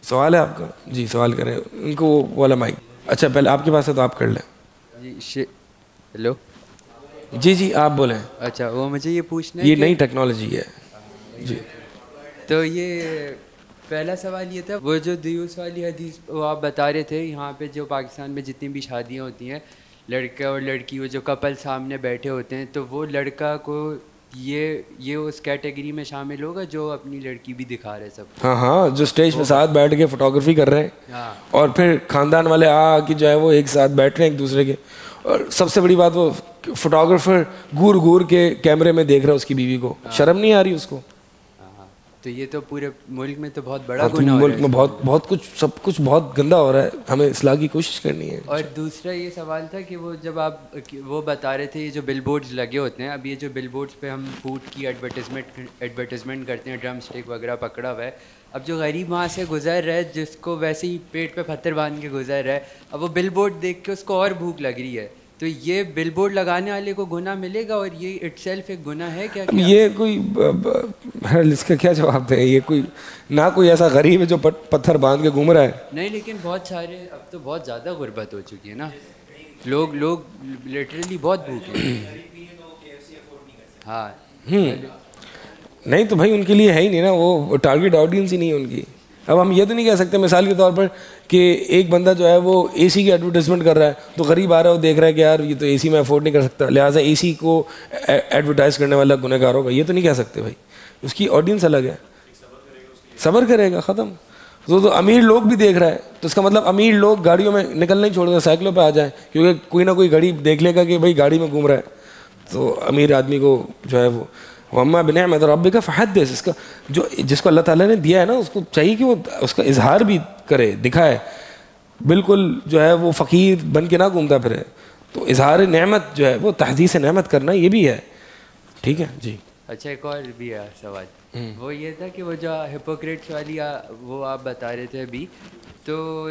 سوال ہے آپ کا؟ جی سوال کریں ان کو وہ والا مائک. اچھا پہلے آپ کے پاس ہے تو آپ کر لیں. جی ہیلو. جی جی آپ بولیں. اچھا وہ مجھے یہ پوچھنا ہے یہ کہ نئی ٹیکنالوجی ہے. جی تو یہ پہلا سوال یہ تھا، وہ جو دیوس والی حدیث وہ آپ بتا رہے تھے، یہاں پہ جو پاکستان میں جتنی بھی شادیاں ہوتی ہیں لڑکا اور لڑکی، وہ جو کپل سامنے بیٹھے ہوتے ہیں، تو وہ لڑکا کو یہ اس کیٹیگری میں شامل ہوگا جو اپنی لڑکی بھی دکھا رہے سب؟ ہاں ہاں، جو اسٹیج پہ ساتھ بیٹھ کے فوٹوگرافی کر رہے ہیں ہاں، اور پھر خاندان والے کہ جو ہے وہ ایک ساتھ بیٹھ رہے ہیں ایک دوسرے کے، اور سب سے بڑی بات وہ فوٹوگرافر گور گور کے کیمرے میں دیکھ رہا ہے اس کی بیوی کو. شرم نہیں آ رہی اس کو؟ تو یہ تو پورے ملک میں تو بہت بڑا ہاں، گناہ ہو رہا ہے. ملک میں بہت کچھ سب کچھ بہت گندا ہو رہا ہے، ہمیں اصلاح کی کوشش کرنی ہے. اور دوسرا یہ سوال تھا کہ وہ جب آپ وہ بتا رہے تھے یہ جو بل بورڈز لگے ہوتے ہیں، اب یہ جو بل بورڈز پہ ہم فوڈ کی ایڈورٹیزمنٹ کرتے ہیں، ڈرم اسٹک وغیرہ پکڑا ہوا ہے، اب جو غریب وہاں سے گزر رہا ہے جس کو ویسے ہی پیٹ پہ پتھر باندھ کے گزر رہا ہے، اب وہ بل بورڈ دیکھ کے اس کو اور بھوک لگ رہی ہے، تو یہ بل بورڈ لگانے والے کو گناہ ملے گا اور یہ اٹ سیلف ایک گناہ ہے کیا؟ یہ کوئی اس کا کیا جواب دیں؟ یہ کوئی نہ کوئی ایسا غریب ہے جو پتھر باندھ کے گھوم رہا ہے. نہیں، لیکن بہت سارے اب تو بہت زیادہ غربت ہو چکی ہے نا، لوگ لٹرلی بہت بھوکے ہیں. ہاں نہیں تو بھائی ان کے لیے ہے ہی نہیں نا، وہ ٹارگیٹ آڈینس ہی نہیں ہے ان کی. اب ہم یہ تو نہیں کہہ سکتے مثال کے طور پر کہ ایک بندہ جو ہے وہ اے سی کی ایڈورٹیزمنٹ کر رہا ہے تو غریب آ رہا ہے وہ دیکھ رہا ہے کہ یار یہ تو اے سی میں افورڈ نہیں کر سکتا، لہٰذا اے سی کو ایڈورٹائز کرنے والا گنہ گار ہوگا. یہ تو نہیں کہہ سکتے بھائی، اس کی آڈینس الگ ہے. صبر کرے گا، ختم. تو امیر لوگ بھی دیکھ رہا ہے تو اس کا مطلب امیر لوگ گاڑیوں میں نکلنا ہی چھوڑ دیں، سائیکلوں پہ آ جائیں، کیونکہ کوئی نہ کوئی غریب دیکھ لے گا کہ بھائی گاڑی میں گھوم رہا ہے. تو امیر آدمی کو جو ہے وہ وَأَمَّا بِنِعْمَةِ رَبِّكَ فَحَدِّثْ، اس کا جس کو اللہ تعالیٰ نے دیا ہے نا اس کو چاہیے کہ وہ اس کا اظہار بھی کرے، دکھائے. بالکل جو ہے وہ فقیر بن کے نہ گھومتا پھرے. تو اظہار نعمت جو ہے وہ تحدیث نعمت کرنا یہ بھی ہے. ٹھیک ہے جی. اچھا ایک اور بھی ہے سوال، وہ یہ تھا کہ وہ جو ہپوکریٹس والی وہ آپ بتا رہے تھے ابھی، تو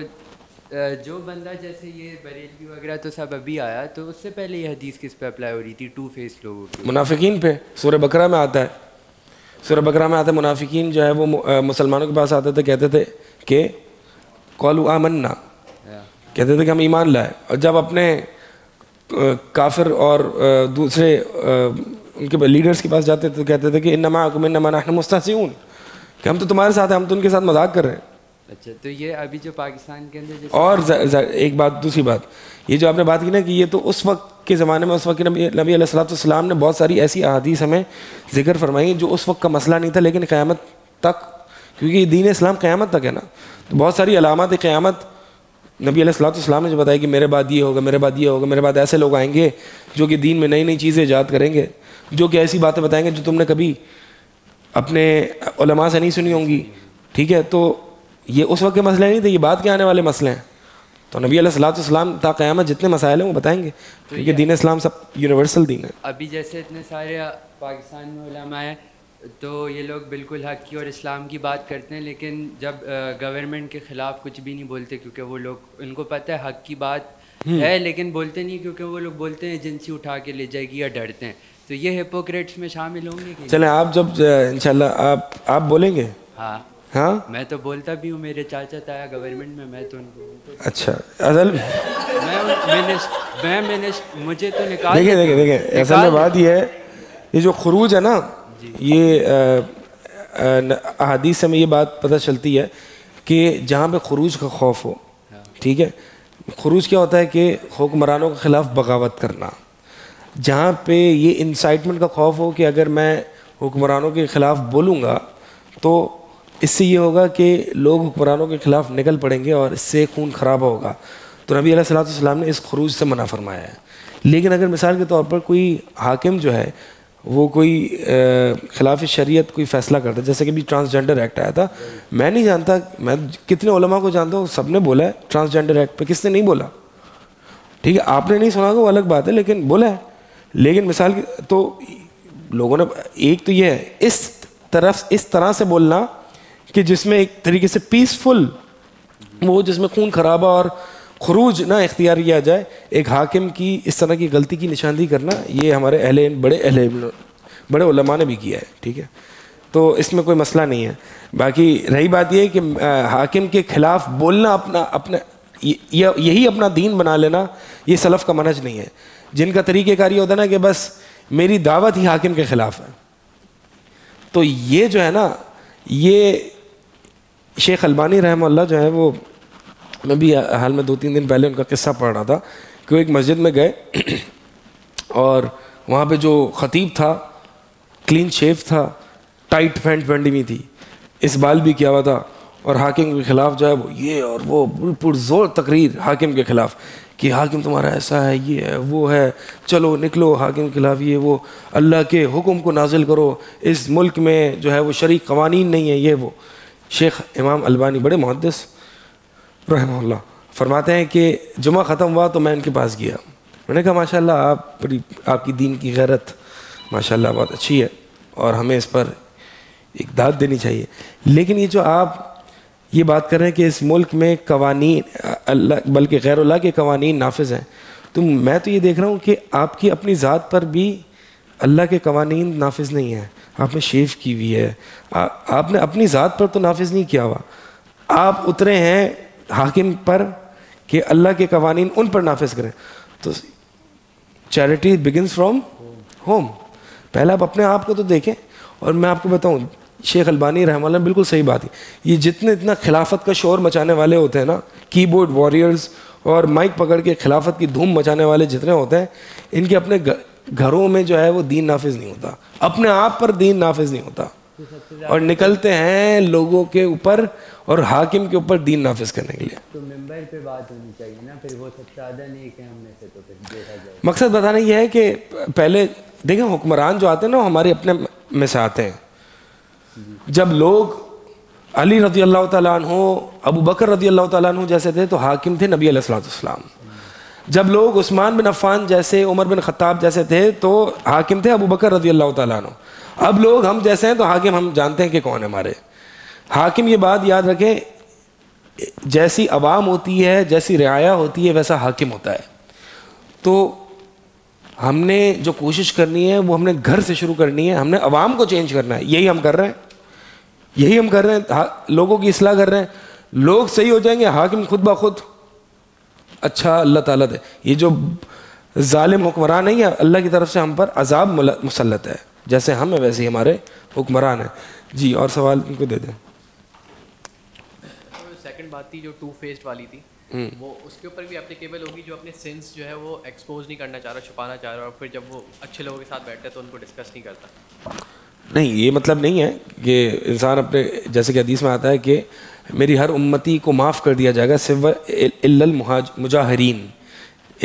جو بندہ جیسے یہ بریلوی وغیرہ تو سب ابھی آیا، تو اس سے پہلے یہ حدیث کس پہ اپلائی ہو رہی تھی؟ ٹو فیس لوگوں کی، منافقین پہ. سورہ بقرہ میں آتا ہے، سورہ بقرہ میں آتا ہے منافقین جو ہے وہ مسلمانوں کے پاس آتے تھے، کہتے تھے کہ قالوا آمنا، کہتے تھے کہ ہم ایمان لائے، اور جب اپنے کافر اور دوسرے ان کے لیڈرز کے پاس جاتے تھے تو کہتے تھے کہ انما معکم انما نحن مستہزئون، کہ ہم تو تمہارے ساتھ ہیں، ہم تو ان کے ساتھ مذاق کر رہے ہیں. اچھا تو یہ ابھی جو پاکستان کے اندر اور ایک بات، دوسری بات یہ جو آپ نے بات کی نا کہ یہ تو اس وقت کے زمانے میں، اس وقت کے نبی علیہ الصلوۃ والسلام نے بہت ساری ایسی احادیث ہمیں ذکر فرمائی جو اس وقت کا مسئلہ نہیں تھا، لیکن قیامت تک، کیونکہ یہ دین اسلام قیامت تک ہے نا، تو بہت ساری علامات قیامت نبی علیہ الصلوۃ والسلام نے جو بتایا کہ میرے بعد یہ ہوگا، میرے بعد یہ ہوگا، میرے بعد ایسے لوگ آئیں گے جو کہ دین میں نئی نئی چیزیں ایجاد کریں گے، جو کہ ایسی باتیں بتائیں گے جو تم نے کبھی اپنے علماء سے نہیں سنی ہوں گی. ٹھیک ہے، تو یہ اس وقت کے مسئلے نہیں تھے، یہ بعد کے آنے والے مسئلے ہیں. تو نبی علیہ الصلوۃ والسلام تا قیامت جتنے مسائل ہیں وہ بتائیں گے، کیونکہ دین اسلام سب یونیورسل دین ہے. ابھی جیسے اتنے سارے پاکستان میں علماء ہیں تو یہ لوگ بالکل حق کی اور اسلام کی بات کرتے ہیں، لیکن جب گورنمنٹ کے خلاف کچھ بھی نہیں بولتے، کیونکہ وہ لوگ ان کو پتہ ہے حق کی بات ہے لیکن بولتے نہیں، کیونکہ وہ لوگ بولتے ہیں ایجنسی اٹھا کے لے جائے گی یا ڈرتے ہیں. تو یہ ہپوکریٹس میں شامل ہوں گے کہ چلیں آپ جب انشاءاللہ آپ بولیں گے. ہاں ہاں میں تو بولتا بھی ہوں، میرے چاچا تایا گورنمنٹ میں تو ان کو اچھا اصل مجھے تو نکال. دیکھیں اصل میں بات یہ ہے، یہ جو خروج ہے نا، یہ احادیث سے میں یہ بات پتہ چلتی ہے کہ جہاں پہ خروج کا خوف ہو، ٹھیک ہے، خروج کیا ہوتا ہے کہ حکمرانوں کے خلاف بغاوت کرنا. جہاں پہ یہ انسائٹمنٹ کا خوف ہو کہ اگر میں حکمرانوں کے خلاف بولوں گا تو اس سے یہ ہوگا کہ لوگ حکمرانوں کے خلاف نکل پڑیں گے اور اس سے خون خراب ہوگا، تو نبی علیہ الصلوۃ والسلام نے اس خروج سے منع فرمایا ہے. لیکن اگر مثال کے طور پر کوئی حاکم جو ہے وہ کوئی خلاف شریعت کوئی فیصلہ کرتا ہے، جیسے کہ بھی ٹرانسجنڈر ایکٹ آیا تھا، میں نہیں جانتا، میں کتنے علماء کو جانتا ہوں، سب نے بولا ہے ٹرانسجنڈر ایکٹ پہ، کس نے نہیں بولا؟ ٹھیک ہے، آپ نے نہیں سنا ہوگا وہ الگ بات ہے، لیکن بولا ہے. لیکن مثال تو لوگوں نے ایک تو یہ ہے اس طرح سے بولنا کہ جس میں ایک طریقے سے پیسفل، وہ جس میں خون خرابہ اور خروج نہ اختیار کیا جائے. ایک حاکم کی اس طرح کی غلطی کی نشاندہی کرنا، یہ ہمارے بڑے علماء نے بھی کیا ہے. ٹھیک ہے تو اس میں کوئی مسئلہ نہیں ہے. باقی رہی بات یہ کہ حاکم کے خلاف بولنا اپنا یہی اپنا دین بنا لینا, یہ سلف کا منہج نہیں ہے. جن کا طریقہ کار یہ ہوتا ہے نا کہ بس میری دعوت ہی حاکم کے خلاف ہے, تو یہ جو ہے نا, یہ شیخ البانی رحمہ اللہ جو ہے وہ, میں بھی حال میں 2-3 دن پہلے ان کا قصہ پڑھ رہا تھا کہ وہ ایک مسجد میں گئے اور وہاں پہ جو خطیب تھا کلین شیف تھا, ٹائٹ پینٹ پہنی ہوئی تھی, اس بال بھی کیا ہوا تھا, اور حاکم کے خلاف جو ہے وہ یہ اور وہ پرزور تقریر حاکم کے خلاف کہ حاکم تمہارا ایسا ہے, یہ ہے, وہ ہے, چلو نکلو حاکم کے خلاف, یہ وہ, اللہ کے حکم کو نازل کرو, اس ملک میں جو ہے وہ شرعی قوانین نہیں ہے, یہ وہ. شیخ امام البانی بڑے محدث رحمہ اللہ فرماتے ہیں کہ جمعہ ختم ہوا تو میں ان کے پاس گیا, میں نے کہا ماشاء اللہ آپ کی دین کی غیرت ماشاء اللہ بہت اچھی ہے اور ہمیں اس پر ایک داد دینی چاہیے, لیکن یہ جو آپ یہ بات کر رہے ہیں کہ اس ملک میں قوانین اللہ بلکہ غیر اللہ کے قوانین نافذ ہیں, تو میں تو یہ دیکھ رہا ہوں کہ آپ کی اپنی ذات پر بھی اللہ کے قوانین نافذ نہیں ہیں. آپ نے شیف کی ہوئی ہے, آپ نے اپنی ذات پر تو نافذ نہیں کیا ہوا, آپ اترے ہیں حاکم پر کہ اللہ کے قوانین ان پر نافذ کریں. تو چیریٹی بگنز فرام ہوم. پہلے آپ اپنے آپ کو تو دیکھیں. اور میں آپ کو بتاؤں, شیخ البانی رحمہ اللہ بالکل صحیح بات ہے, یہ جتنے اتنا خلافت کا شور مچانے والے ہوتے ہیں نا, کی بورڈ واریئرز اور مائک پکڑ کے خلافت کی دھوم مچانے والے جتنے ہوتے ہیں, ان کے اپنے گھروں میں جو ہے وہ دین نافذ نہیں ہوتا, اپنے آپ پر دین نافذ نہیں ہوتا, اور نکلتے ہیں لوگوں کے اوپر اور حاکم کے اوپر دین نافذ کرنے کے لیے. تو ممبر پہ بات ہونی چاہیے نا, پھر وہ سب سے زیادہ نہیں کہ ہم میں سے, تو پھر دیکھا جائے. مقصد بتانا یہ ہے کہ پہلے دیکھیں حکمران جو آتے ہیں نا وہ ہمارے اپنے میں سے آتے ہیں. جب لوگ علی رضی اللہ تعالیٰ عنہ, ابو بکر رضی اللہ تعالیٰ عنہ جیسے تھے تو حاکم تھے نبی علیہ الصلوۃ والسلام. جب لوگ عثمان بن عفان جیسے, عمر بن خطاب جیسے تھے تو حاکم تھے ابو بکر رضی اللہ تعالیٰ عنہ. اب لوگ ہم جیسے ہیں تو حاکم ہم جانتے ہیں کہ کون ہے ہمارے حاکم. یہ بات یاد رکھیں, جیسی عوام ہوتی ہے, جیسی رعایا ہوتی ہے, ویسا حاکم ہوتا ہے. تو ہم نے جو کوشش کرنی ہے وہ ہم نے گھر سے شروع کرنی ہے, ہم نے عوام کو چینج کرنا ہے. یہی ہم کر رہے ہیں, لوگوں کی اصلاح کر رہے ہیں. لوگ صحیح ہو جائیں گے, حاکم خود بخود اچھا اللہ تعالیٰ دے. یہ جو ظالم حکمران نہیں ہے, اللہ کی طرف سے ہم پر عذاب مسلط ہے, جیسے ہم ہیں ویسے ہی ہمارے حکمران ہیں. جی اور سوال ان کو دے دیں. سیکنڈ بات تھی جو ٹو فیسڈ والی تھی, وہ اس کے اوپر بھی اپلیکیبل ہوگی, جو اپنے سینس جو ہے وہ ایکسپوز نہیں کرنا چاہ رہا, چھپانا چاہ رہا, اور پھر جب وہ اچھے لوگوں کے ساتھ بیٹھتا ہے تو ان کو ڈسکس نہیں کرتا. نہیں, یہ مطلب نہیں ہے کہ انسان اپنے, جیسے کہ حدیث میں آتا ہے کہ میری ہر امتی کو معاف کر دیا جائے گا سوائے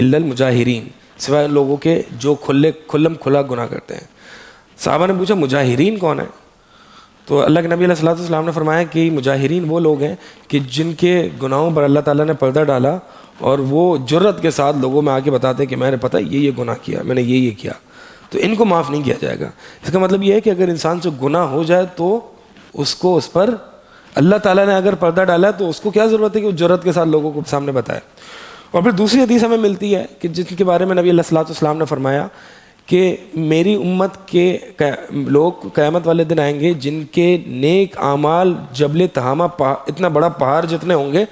المجاہرین, سوائے لوگوں کے جو کھلم کھلا گناہ کرتے ہیں. صحابہ نے پوچھا مجاہرین کون ہیں؟ تو اللہ کے نبی علیہ الصلوۃ والسلام نے فرمایا کہ مجاہرین وہ لوگ ہیں کہ جن کے گناہوں پر اللہ تعالیٰ نے پردہ ڈالا اور وہ جرت کے ساتھ لوگوں میں آ کے بتاتے کہ میں نے پتہ یہ گناہ کیا, میں نے یہ کیا, تو ان کو معاف نہیں کیا جائے گا. اس کا مطلب یہ ہے کہ اگر انسان سے گناہ ہو جائے تو اس پر اللہ تعالیٰ نے اگر پردہ ڈالا ہے تو اس کو کیا ضرورت ہے کہ وہ جرت کے ساتھ لوگوں کو سامنے بتائے. اور پھر دوسری حدیث ہمیں ملتی ہے کہ جن کے بارے میں نبی علیہ الصلوۃ والسلام نے فرمایا کہ میری امت کے لوگ قیامت والے دن آئیں گے جن کے نیک اعمال جبل تہامہ, اتنا بڑا پہاڑ جتنے ہوں گے,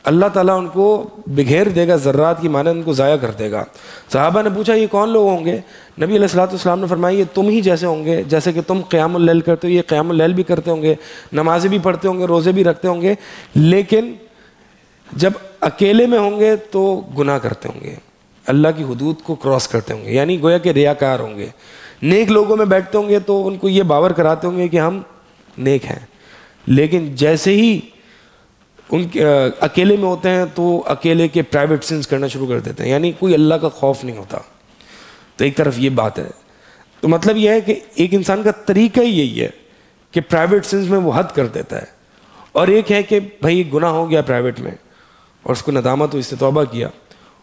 اللہ تعالیٰ ان کو بگھیر دے گا, ذرات کی مانند ان کو ضائع کر دے گا. صحابہ نے پوچھا یہ کون لوگ ہوں گے؟ نبی علیہ الصلوۃ والسلام نے فرمایا یہ تم ہی جیسے ہوں گے, جیسے کہ تم قیام اللیل کرتے ہو, یہ قیام اللیل بھی کرتے ہوں گے, نمازیں بھی پڑھتے ہوں گے, روزے بھی رکھتے ہوں گے, لیکن جب اکیلے میں ہوں گے تو گناہ کرتے ہوں گے, اللہ کی حدود کو کراس کرتے ہوں گے, یعنی گویا کہ ریاکار ہوں گے. نیک لوگوں میں بیٹھتے ہوں گے تو ان کو یہ باور کراتے ہوں گے کہ ہم نیک ہیں, لیکن جیسے ہی ان کے اکیلے میں ہوتے ہیں تو اکیلے کے پرائیویٹ سنس کرنا شروع کر دیتے ہیں, یعنی کوئی اللہ کا خوف نہیں ہوتا. تو ایک طرف یہ بات ہے. تو مطلب یہ ہے کہ ایک انسان کا طریقہ ہی یہی ہے کہ پرائیویٹ سنس میں وہ حد کر دیتا ہے, اور ایک ہے کہ بھائی گناہ ہو گیا پرائیویٹ میں اور اس کو ندامت ہو, اس سے توبہ کیا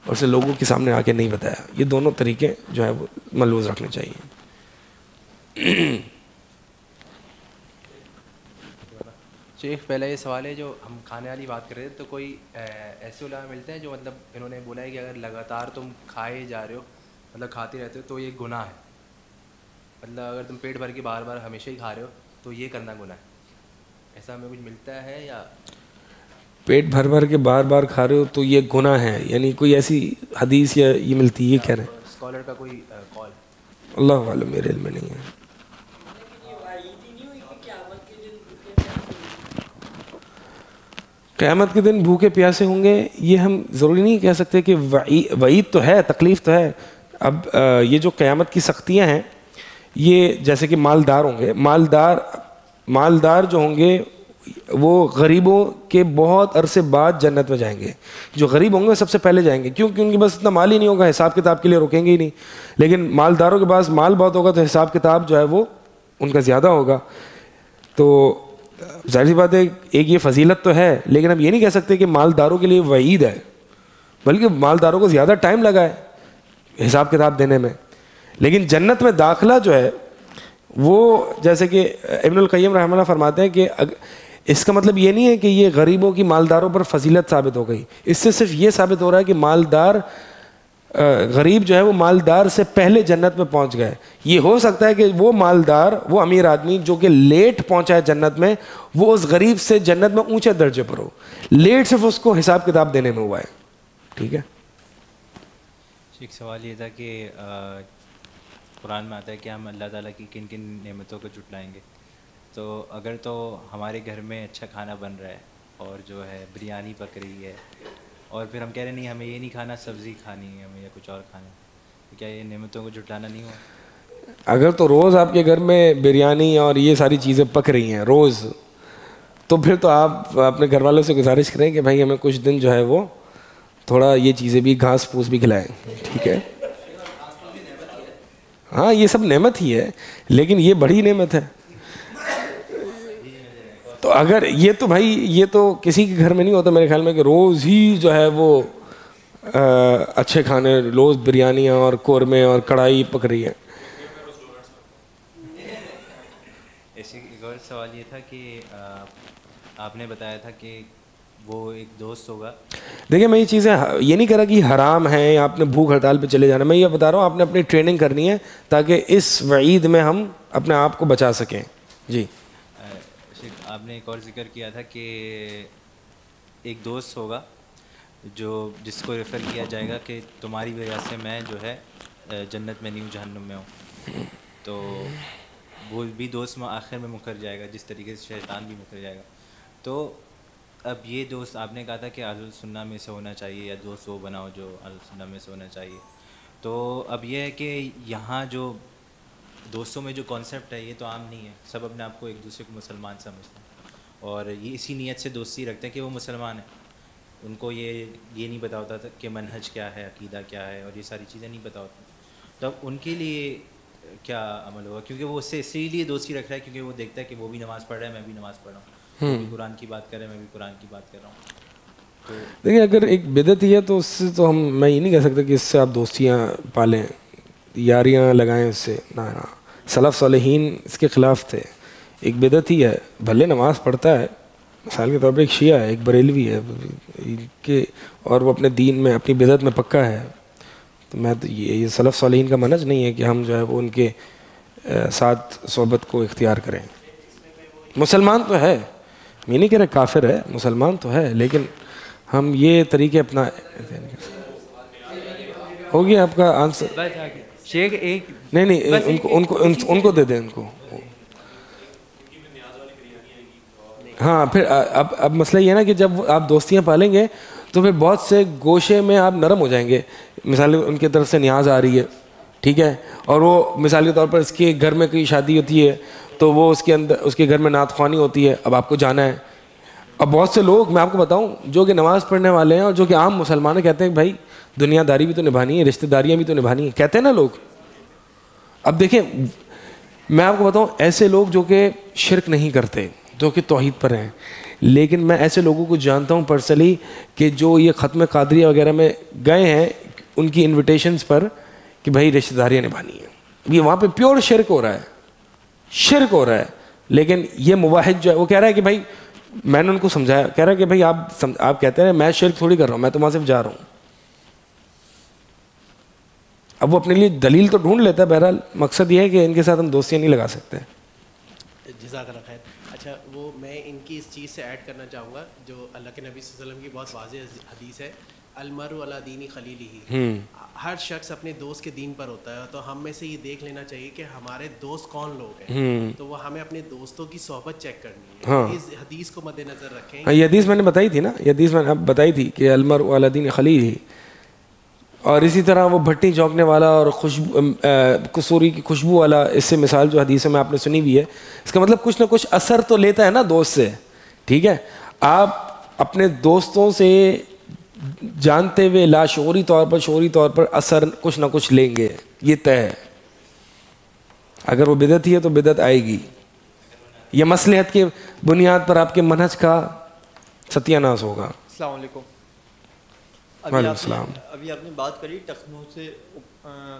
اور اسے لوگوں کے سامنے آ کے نہیں بتایا. یہ دونوں طریقے جو ہے وہ ملحوظ رکھنے چاہیے. شیخ پہلا یہ سوال ہے, جو ہم کھانے والی بات کر رہے تھے, تو کوئی ایسے علماء ملتے ہیں جو مطلب انہوں نے بولا ہے کہ اگر لگاتار تم کھائے جا رہے ہو, مطلب کھاتے رہتے ہو, تو یہ گناہ ہے. مطلب اگر تم پیٹ بھر کے بار بار ہمیشہ ہی کھا رہے ہو تو یہ کرنا گناہ ہے. ایسا ہمیں کچھ ملتا ہے یا پیٹ بھر بھر کے بار بار کھا رہے ہو تو یہ گناہ ہے, یعنی کوئی ایسی حدیث یا یہ ملتی ہے, یہ کہہ رہے ہیں اسکالر کا کوئی قول؟ اللہ عالم, میرے علم میں نہیں ہے. قیامت کے دن بھوکے پیاسے ہوں گے, یہ ہم ضروری نہیں کہہ سکتے کہ وعید تو ہے, تکلیف تو ہے. اب یہ جو قیامت کی سختیاں ہیں, یہ جیسے کہ مالدار ہوں گے, مالدار جو ہوں گے وہ غریبوں کے بہت عرصے بعد جنت میں جائیں گے. جو غریب ہوں گے سب سے پہلے جائیں گے, کیونکہ ان کے پاس اتنا مال ہی نہیں ہوگا, حساب کتاب کے لیے رکیں گے ہی نہیں. لیکن مالداروں کے پاس مال بہت ہوگا تو حساب کتاب جو ہے وہ ان کا زیادہ ہوگا. تو ظاہر سی بات ہے, ایک یہ فضیلت تو ہے, لیکن ہم یہ نہیں کہہ سکتے کہ مالداروں کے لیے وعید ہے, بلکہ مالداروں کو زیادہ ٹائم لگا ہے حساب کتاب دینے میں. لیکن جنت میں داخلہ جو ہے وہ, جیسے کہ ابن القیم رحمہ اللہ فرماتے ہیں کہ اس کا مطلب یہ نہیں ہے کہ یہ غریبوں کی مالداروں پر فضیلت ثابت ہو گئی, اس سے صرف یہ ثابت ہو رہا ہے کہ مالدار غریب جو ہے وہ مالدار سے پہلے جنت میں پہنچ گئے. یہ ہو سکتا ہے کہ وہ مالدار, وہ امیر آدمی جو کہ لیٹ پہنچا ہے جنت میں, وہ اس غریب سے جنت میں اونچے درجے پر ہو, لیٹ صرف اس کو حساب کتاب دینے میں ہوا ہے. ٹھیک ہے. ایک سوال یہ تھا کہ قرآن میں آتا ہے کہ ہم اللہ تعالیٰ کی کن کن نعمتوں کو جھٹلائیں گے. تو اگر تو ہمارے گھر میں اچھا کھانا بن رہا ہے اور جو ہے بریانی پک رہی ہے, اور پھر ہم کہہ رہے نہیں ہمیں یہ نہیں کھانا, سبزی کھانی ہے ہمیں یا کچھ اور کھانا ہے, تو کیا یہ نعمتوں کو جھٹلانا نہیں ہوا؟ اگر تو روز آپ کے گھر میں بریانی اور یہ ساری چیزیں پک رہی ہیں روز, تو پھر تو آپ اپنے گھر والوں سے گزارش کریں کہ بھائی ہمیں کچھ دن جو ہے وہ تھوڑا یہ چیزیں بھی, گھاس پھوس بھی کھلائیں. ٹھیک ہے, ہاں یہ سب نعمت ہی ہے, لیکن یہ بڑی نعمت ہے. تو اگر یہ تو بھائی یہ تو کسی کے گھر میں نہیں ہوتا میرے خیال میں کہ روز ہی جو ہے وہ اچھے کھانے, روز بریانیاں اور قورمے اور کڑھائی پک رہی ہے. ایسے ایک اور سوال یہ تھا کہ آپ نے بتایا تھا کہ وہ ایک دوست ہوگا. دیکھیں میں یہ چیزیں یہ نہیں کہہ رہا کہ حرام ہے یا آپ نے بھوک ہڑتال پہ چلے جانا, میں یہ بتا رہا ہوں آپ نے اپنی ٹریننگ کرنی ہے تاکہ اس وعید میں ہم اپنے آپ کو بچا سکیں. جی آپ نے ایک اور ذکر کیا تھا کہ ایک دوست ہوگا جس کو ریفر کیا جائے گا کہ تمہاری وجہ سے میں جو ہے جنت میں نہیں ہوں, جہنم میں ہوں. تو وہ بھی دوست آخر میں مکر جائے گا, جس طریقے سے شیطان بھی مکر جائے گا. تو اب یہ دوست آپ نے کہا تھا کہ اہل السنہ میں سے ہونا چاہیے, یا دوست وہ بناؤ جو اہل السنہ میں سے ہونا چاہیے. تو اب یہ ہے کہ یہاں جو دوستوں میں جو کانسیپٹ ہے یہ تو عام نہیں ہے, سب اپنے آپ کو ایک دوسرے کو مسلمان سمجھتے ہیں اور یہ اسی نیت سے دوستی رکھتے ہیں کہ وہ مسلمان ہیں. ان کو یہ نہیں پتا ہوتا تھا کہ منہج کیا ہے, عقیدہ کیا ہے, اور یہ ساری چیزیں نہیں پتا ہوتی. تو اب ان کے لیے کیا عمل ہوگا, کیونکہ وہ اس سے اسی لیے دوستی رکھ رہا ہے کیونکہ وہ دیکھتا ہے کہ وہ بھی نماز پڑھ رہا ہے, میں بھی نماز پڑھ رہا ہوں, وہ بھی قرآن کی بات کر رہے ہیں, میں بھی قرآن کی بات کر رہا ہوں. تو دیکھیں اگر ایک بدعت ہی ہے تو اس سے تو میں یہ نہیں کہہ سکتا کہ اس سے آپ دوستیاں پالیں, یاریاں لگائیں اس سے. نہ سلف صالحین اس کے خلاف تھے. ایک بدعت ہی ہے, بھلے نماز پڑھتا ہے, مثال کے طور پر ایک شیعہ ہے, ایک بریلوی ہے کہ اور وہ اپنے دین میں اپنی بدعت میں پکا ہے, تو میں تو یہ سلف صالحین کا منہج نہیں ہے کہ ہم جو ہے وہ ان کے ساتھ صحبت کو اختیار کریں. مسلمان تو ہے, میں نہیں کہہ رہا کافر ہے, مسلمان تو ہے, لیکن ہم یہ طریقے اپنا. ہو گیا آپ کا آنسر؟ شیخ ایک نہیں ان کو دے دیں ان کو. ہاں پھر اب مسئلہ یہ ہے نا کہ جب آپ دوستیاں پالیں گے تو پھر بہت سے گوشے میں آپ نرم ہو جائیں گے. مثال ان کی طرف سے نیاز آ رہی ہے, ٹھیک ہے, اور وہ مثال کے طور پر اس کے گھر میں کوئی شادی ہوتی ہے تو وہ اس کے اندر اس کے گھر میں نعت خوانی ہوتی ہے, اب آپ کو جانا ہے. اب بہت سے لوگ میں آپ کو بتاؤں جو کہ نماز پڑھنے والے ہیں اور جو کہ عام مسلمان ہیں کہتے ہیں بھائی دنیا داری بھی تو نبھانی ہے, رشتہ داریاں بھی تو نبھانی ہیں, کہتے ہیں نا لوگ. اب دیکھیں میں آپ کو بتاؤں ایسے لوگ جو کہ شرک نہیں کرتے, جو کہ توحید پر ہیں, لیکن میں ایسے لوگوں کو جانتا ہوں پرسنلی کہ جو یہ ختم قادریہ وغیرہ میں گئے ہیں ان کی انویٹیشنز پر کہ بھائی رشتہ داریاں نبھانی ہیں, یہ وہاں پہ پیور شرک ہو رہا ہے, شرک ہو رہا ہے. لیکن یہ موحد جو ہے وہ کہہ رہا ہے کہ بھائی میں نے ان کو سمجھایا, کہہ رہا ہے کہ بھائی آپ کہتے ہیں میں شرک تھوڑی کر رہا ہوں, میں تو وہاں صرف جا رہا ہوں. اب وہ اپنے لیے دلیل تو ڈھونڈ لیتا ہے, بہرحال مقصد یہ ہے کہ ان کے ساتھ ہم دوستیاں نہیں لگا سکتے. جزاک اللہ خیر. اچھا وہ میں ان کی اس چیز سے ایڈ کرنا چاہوں گا جو اللہ کے نبی صلی اللہ علیہ وسلم کی بہت واضح حدیث ہے, المرء علی دین خلیلہ. ہر شخص اپنے دوست کے دین پر ہوتا ہے, تو ہم میں سے یہ دیکھ لینا چاہیے کہ ہمارے دوست کون لوگ ہیں, تو وہ ہمیں اپنے دوستوں کی صحبت چیک کرنی ہے. اس حدیث کو مد نظر رکھیں. یہ حدیث میں نے بتائی تھی نا, یہ حدیث میں نے بتائی تھی کہ المرء علی دین خلیلہ. اور اسی طرح وہ بھٹی چونکنے والا اور کسوری کی خوشبو والا, اس سے مثال جو حدیث میں آپ نے سنی ہوئی ہے, اس کا مطلب کچھ نہ کچھ اثر تو لیتا ہے نا دوست سے. ٹھیک ہے, آپ اپنے دوستوں سے جانتے ہوئے لاشعوری طور پر شعوری طور پر اثر کچھ نہ کچھ لیں گے, یہ طے ہے. اگر وہ بدعت ہی ہے تو بدعت آئے گی. یہ مصلحت کے بنیاد پر آپ کے منہج کا ستیہ ناش ہوگا. السلام علیکم. وعلیکم السلام. ابھی آپ نے بات کری ٹخنوں سے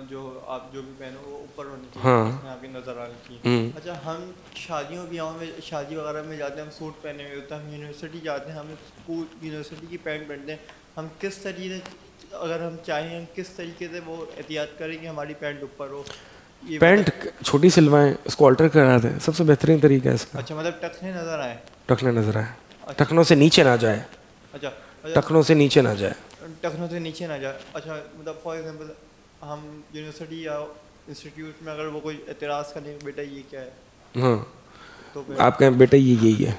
جو آپ جو بھی پہنو وہ اوپر ہونے چاہیے, ہاں اس میں آپ کی نظر آنی چاہیے. اچھا ہم شادیوں بیاہوں میں شادی وغیرہ میں جاتے ہیں, ہم سوٹ پہنے ہوئے ہوتے ہیں, ہم یونیورسٹی جاتے ہیں, ہم اسکول یونیورسٹی کی پینٹ پہنتے ہیں. ہم کس طریقے اگر ہم چاہیں ہم کس طریقے سے وہ احتیاط کریں کہ ہماری پینٹ اوپر ہو. پینٹ چھوٹی سلوائیں, اس کو آلٹر کرا دیں, سب سے بہترین طریقہ ہے اس کا. اچھا مطلب ٹخنے نظر آئے, ٹخنے نظر آئے, ٹخنوں سے نیچے نہ جائے. اچھا ٹخنوں سے نیچے نہ جائے, ٹخنوں سے نیچے نہ جائے. اچھا مطلب فار ایگزامپل ہم یونیورسٹی یا انسٹیٹیوٹ میں اگر وہ کوئی اعتراض کریں بیٹا یہ کیا ہے, ہاں تو آپ کہیں بیٹا یہ یہی ہے.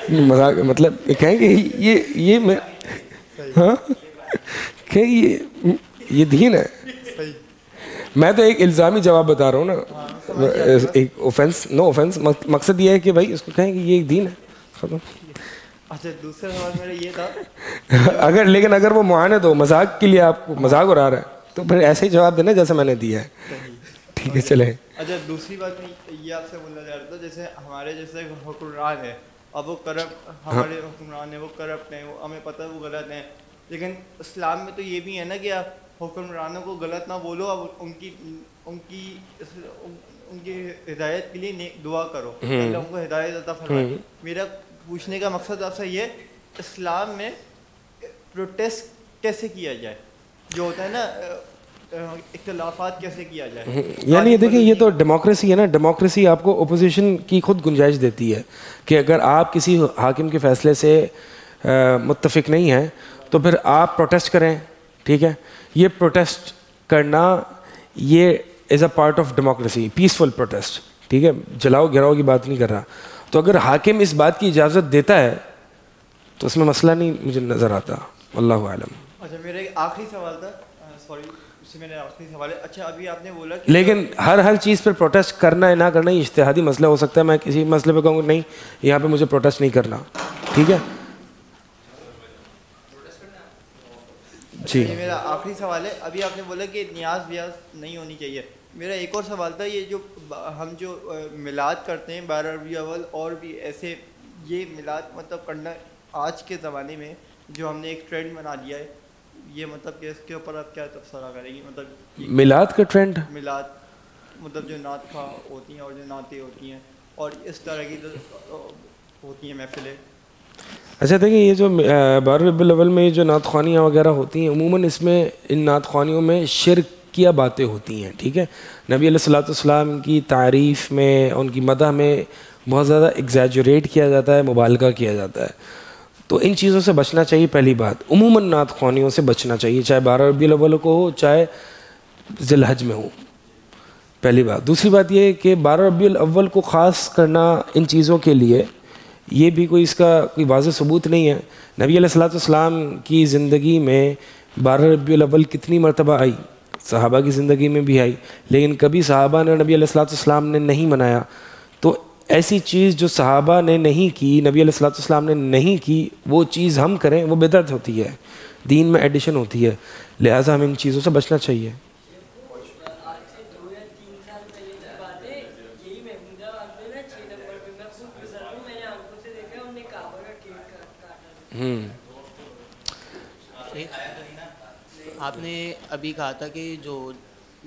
مذاق, مطلب کہیں گے یہ میں, ہاں کہیں یہ دین ہے. میں تو ایک الزامی جواب بتا رہا ہوں نا, ایک اوفینس, نو اوفینس. مقصد یہ ہے کہ بھائی اس کو کہیں کہ یہ ایک دین ہے, ختم. اچھا دوسرا سوال میرا یہ تھا لیکن اگر وہ معاند ہو, مذاق کے لیے آپ کو مذاق اڑا رہا ہے, تو پھر ایسے ہی جواب دینا جیسے میں نے دیا ہے. ٹھیک ہے چلیں. اچھا دوسری بات میں یہ آپ سے بولنا چاہ رہا تھا, جیسے ہمارے جیسے حکمران ہے, اب وہ کرپٹ, ہمارے حکمران ہیں وہ کرپٹ ہیں, وہ ہمیں پتہ ہے وہ غلط ہیں, لیکن اسلام میں تو یہ بھی ہے نا کہ آپ حکمرانوں کو غلط نہ بولو, اب ان کی ہدایت کے لیے دعا کرو, اللہ ان کو ہدایت عطا فرمائے. میرا پوچھنے کا مقصد آپ سے یہ, اسلام میں پروٹیسٹ کیسے کیا جائے, جو ہوتا ہے نا اختلافات کیسے کیا جائے. یعنی یہ دیکھیں, یہ تو ڈیموکریسی ہے نا. ڈیموکریسی آپ کو اپوزیشن کی خود گنجائش دیتی ہے کہ اگر آپ کسی حاکم کے فیصلے سے متفق نہیں ہیں تو پھر آپ پروٹیسٹ کریں. ٹھیک ہے, یہ پروٹیسٹ کرنا یہ is a part of democracy, peaceful protest. ٹھیک ہے, جلاؤ گھراؤ کی بات نہیں کر رہا. تو اگر حاکم اس بات کی اجازت دیتا ہے تو اس میں مسئلہ نہیں مجھے نظر آتا, واللہ اعلم. اچھا میرا ایک آخری سوال تھا, سوری اس سے میرا آخری سوال ہے. اچھا ابھی آپ نے بولا کہ لیکن ہر چیز پہ پروٹیسٹ کرنا ہے نہ کرنا یہ اجتہادی مسئلہ ہو سکتا ہے. میں کسی مسئلے پہ کہوں گا نہیں یہاں پہ مجھے پروٹیسٹ نہیں کرنا. ٹھیک ہے جی. یہ میرا آخری سوال ہے. ابھی آپ نے بولا کہ نیاز ویاز نہیں ہونی چاہیے. میرا ایک اور سوال تھا, یہ جو ہم جو میلاد کرتے ہیں 12 ربیع الاول اور بھی ایسے, یہ میلاد مطلب کرنا آج کے زمانے میں جو ہم نے ایک ٹرینڈ بنا لیا ہے, یہ مطلب کہ اس کے اوپر آپ کیا تبصرہ کریں گے. مطلب میلاد کا ٹرینڈ, میلاد مطلب جو نعت خواہ ہوتی ہیں اور جو نعتیں ہوتی ہیں اور اس طرح کی ہوتی ہیں محفلیں. اچھا دیکھیں, یہ جو 12 ربیع الاول میں جو نعت خوانیاں وغیرہ ہوتی ہیں, عموماً اس میں ان نعت خوانیوں میں شرک کیا باتیں ہوتی ہیں. ٹھیک ہے, نبی علیہ الصلوۃ والسلام کی تعریف میں, ان کی مدح میں بہت زیادہ ایگزیجریٹ کیا جاتا ہے, مبالغہ کیا جاتا ہے. تو ان چیزوں سے بچنا چاہیے. پہلی بات, عموماً نعت خوانیوں سے بچنا چاہیے, چاہے 12 ربیع الاول کو ہو چاہے ذی الحج میں ہو. پہلی بات. دوسری بات یہ کہ 12 ربیع الاول کو خاص کرنا ان چیزوں کے لیے, یہ بھی کوئی اس کا کوئی واضح ثبوت نہیں ہے. نبی علیہ الصلوۃ والسلام کی زندگی میں 12 ربیع الاول کتنی مرتبہ آئی, صحابہ کی زندگی میں بھی آئی, لیکن کبھی صحابہ نے نبی علیہ الصلوۃ والسلام نے نہیں منایا. تو ایسی چیز جو صحابہ نے نہیں کی, نبی علیہ الصلوۃ والسلام نے نہیں کی, وہ چیز ہم کریں وہ بدعت ہوتی ہے, دین میں ایڈیشن ہوتی ہے. لہٰذا ہمیں ان چیزوں سے بچنا چاہیے. آپ نے ابھی کہا تھا کہ جو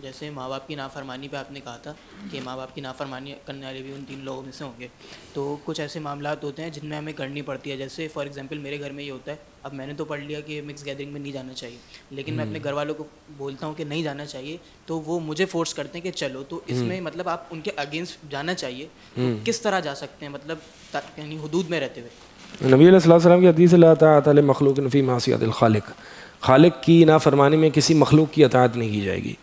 جیسے ماں باپ کی نافرمانی پہ آپ نے کہا تھا کہ ماں باپ کی نافرمانی کرنے والے بھی ان 3 لوگوں میں سے ہوں گے, تو کچھ ایسے معاملات ہوتے ہیں جن میں ہمیں کرنی پڑتی ہے. جیسے فار ایگزامپل میرے گھر میں یہ ہوتا ہے, اب میں نے تو پڑھ لیا کہ مکس گیدرنگ میں نہیں جانا چاہیے, لیکن میں اپنے گھر والوں کو بولتا ہوں کہ نہیں جانا چاہیے, تو وہ مجھے فورس کرتے ہیں کہ چلو. تو اس میں مطلب آپ ان کے اگینسٹ جانا چاہیے, تو کس طرح جا سکتے ہیں, مطلب یعنی حدود میں رہتے ہوئے؟ نبی علیہ السلام کی حدیث لا طاعۃ لمخلوق فی معصیۃ الخالق, خالق کی نافرمانی میں کسی مخلوق کی اطاعت نہیں کی جائے گی.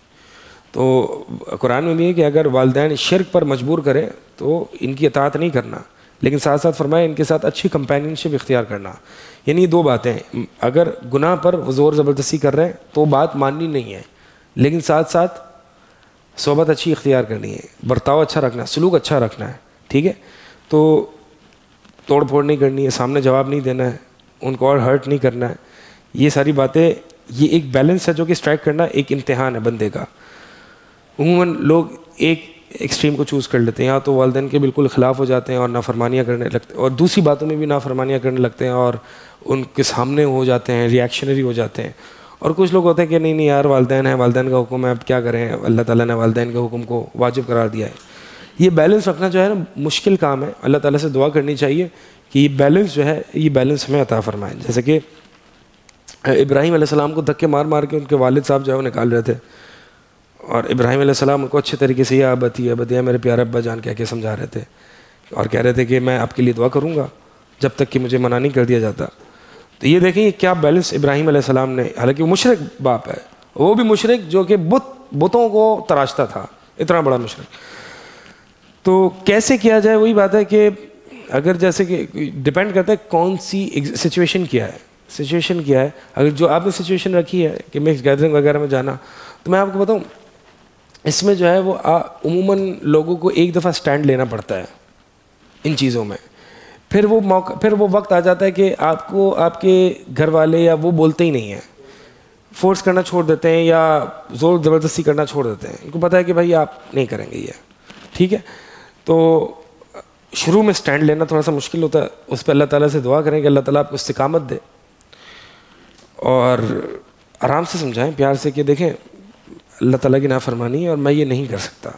تو قرآن میں بھی ہے کہ اگر والدین شرک پر مجبور کرے تو ان کی اطاعت نہیں کرنا, لیکن ساتھ ساتھ فرمایا ان کے ساتھ اچھی کمپینین شپ اختیار کرنا. یعنی 2 باتیں, اگر گناہ پر زور زبردستی کر رہے ہیں تو بات ماننی نہیں ہے, لیکن ساتھ ساتھ صحبت اچھی اختیار کرنی ہے, برتاؤ اچھا رکھنا ہے, سلوک اچھا رکھنا ہے, ٹھیک ہے. تو توڑ پھوڑ نہیں کرنی ہے, سامنے جواب نہیں دینا ہے, ان کو اور ہرٹ نہیں کرنا ہے. یہ ساری باتیں, یہ ایک بیلنس ہے جو کہ اسٹرائک کرنا ایک امتحان ہے بندے کا. عموماً لوگ ایک ایکسٹریم کو چوز کر لیتے ہیں, یا تو والدین کے بالکل خلاف ہو جاتے ہیں اور نافرمانیاں کرنے لگتے ہیں, اور دوسری باتوں میں بھی نافرمانیاں کرنے لگتے ہیں اور ان کے سامنے ہو جاتے ہیں, ریئیکشنری ہو جاتے ہیں. اور کچھ لوگ ہوتے ہیں کہ نہیں یار والدین ہیں, والدین کا حکم ہے, اب کیا کریں, اللہ تعالیٰ نے والدین کے حکم کو واجب قرار دیا ہے. یہ بیلنس رکھنا جو ہے نا مشکل کام ہے. اللہ تعالیٰ سے دعا کرنی چاہیے کہ یہ بیلنس جو ہے, یہ بیلنس ہمیں عطا فرمائے. جیسے کہ ابراہیم علیہ السلام کو دھکے مار مار کے ان کے والد صاحب جو ہے وہ نکال رہے تھے, اور ابراہیم علیہ السلام ان کو اچھے طریقے سے یا ابتی ابتی میرے پیارے ابا جان کہہ کے سمجھا رہے تھے, اور کہہ رہے تھے کہ میں آپ کے لیے دعا کروں گا جب تک کہ مجھے منع نہیں کر دیا جاتا. تو یہ دیکھیں یہ کیا بیلنس ابراہیم علیہ السلام نے, حالانکہ وہ مشرک باپ ہے, وہ بھی مشرک جو کہ بتوں کو تراشتا تھا, اتنا بڑا مشرک. تو کیسے کیا جائے, وہی بات ہے کہ اگر جیسے کہ ڈپینڈ کرتا ہے کون سی سچویشن کیا ہے, سچویشن کیا ہے. اگر جو آپ نے سچویشن رکھی ہے کہ مکس گیدرنگ وغیرہ میں جانا, تو میں آپ کو بتاؤں اس میں جو ہے وہ عموماً لوگوں کو ایک دفعہ سٹینڈ لینا پڑتا ہے ان چیزوں میں. پھر وہ وقت آ جاتا ہے کہ آپ کو آپ کے گھر والے یا وہ بولتے ہی نہیں ہیں, فورس کرنا چھوڑ دیتے ہیں یا زور زبردستی کرنا چھوڑ دیتے ہیں. ان کو پتہ ہے کہ بھائی آپ نہیں کریں گے یہ, ٹھیک ہے. تو شروع میں سٹینڈ لینا تھوڑا سا مشکل ہوتا ہے, اس پہ اللہ تعالیٰ سے دعا کریں کہ اللہ تعالیٰ آپ کو استقامت دے, اور آرام سے سمجھائیں پیار سے کہ دیکھیں اللہ تعالیٰ کی نافرمانی ہے اور میں یہ نہیں کر سکتا.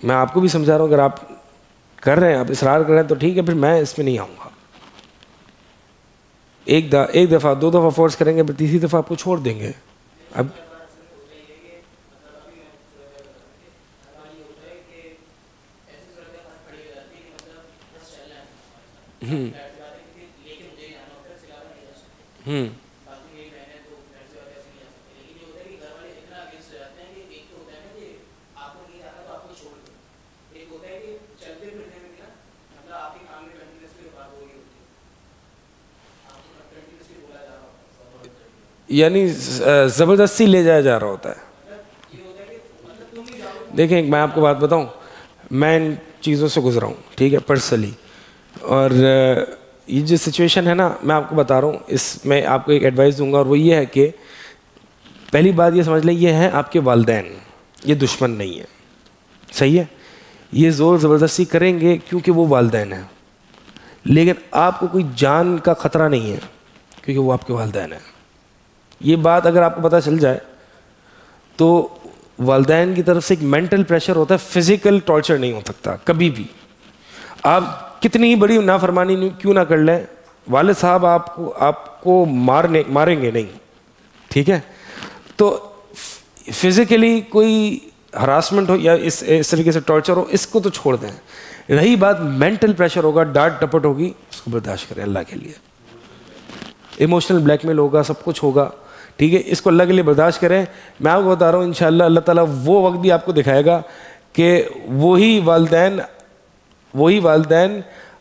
میں آپ کو بھی سمجھا رہا ہوں, اگر آپ کر رہے ہیں, آپ اصرار کر رہے ہیں تو ٹھیک ہے, پھر میں اس میں نہیں آؤں گا. ایک دفعہ 2 دفعہ فورس کریں گے, پھر تیسری دفعہ آپ کو چھوڑ دیں گے. اب یعنی زبردستی لے جایا جا رہا ہوتا ہے. دیکھیں میں آپ کو بات بتاؤں, میں ان چیزوں سے گزرا ہوں, ٹھیک ہے, پرسنلی. اور یہ جو سچویشن ہے نا, میں آپ کو بتا رہا ہوں, اس میں آپ کو ایک ایڈوائس دوں گا, اور وہ یہ ہے کہ پہلی بات یہ سمجھ لیں, یہ ہیں آپ کے والدین, یہ دشمن نہیں ہے, صحیح ہے. یہ زور زبردستی کریں گے کیونکہ وہ والدین ہیں, لیکن آپ کو کوئی جان کا خطرہ نہیں ہے کیونکہ وہ آپ کے والدین ہیں. یہ بات اگر آپ کو پتہ چل جائے تو والدین کی طرف سے ایک مینٹل پریشر ہوتا ہے, فزیکل ٹارچر نہیں ہو سکتا کبھی بھی. آپ کتنی ہی بڑی نافرمانی کیوں نہ کر لیں, والد صاحب آپ کو ماریں گے نہیں, ٹھیک ہے. تو فزیکلی کوئی ہراسمنٹ ہو یا اس طریقے سے ٹارچر ہو, اس کو تو چھوڑ دیں. رہی بات مینٹل پریشر ہوگا, ڈانٹ ڈپٹ ہوگی, اس کو برداشت کریں اللہ کے لیے. ایموشنل بلیک میل ہوگا, سب کچھ ہوگا, ٹھیک ہے, اس کو اللہ کے لیے برداشت کریں. میں آپ کو بتا رہا ہوں انشاءاللہ اللہ تعالیٰ وہ وقت بھی آپ کو دکھائے گا کہ وہی والدین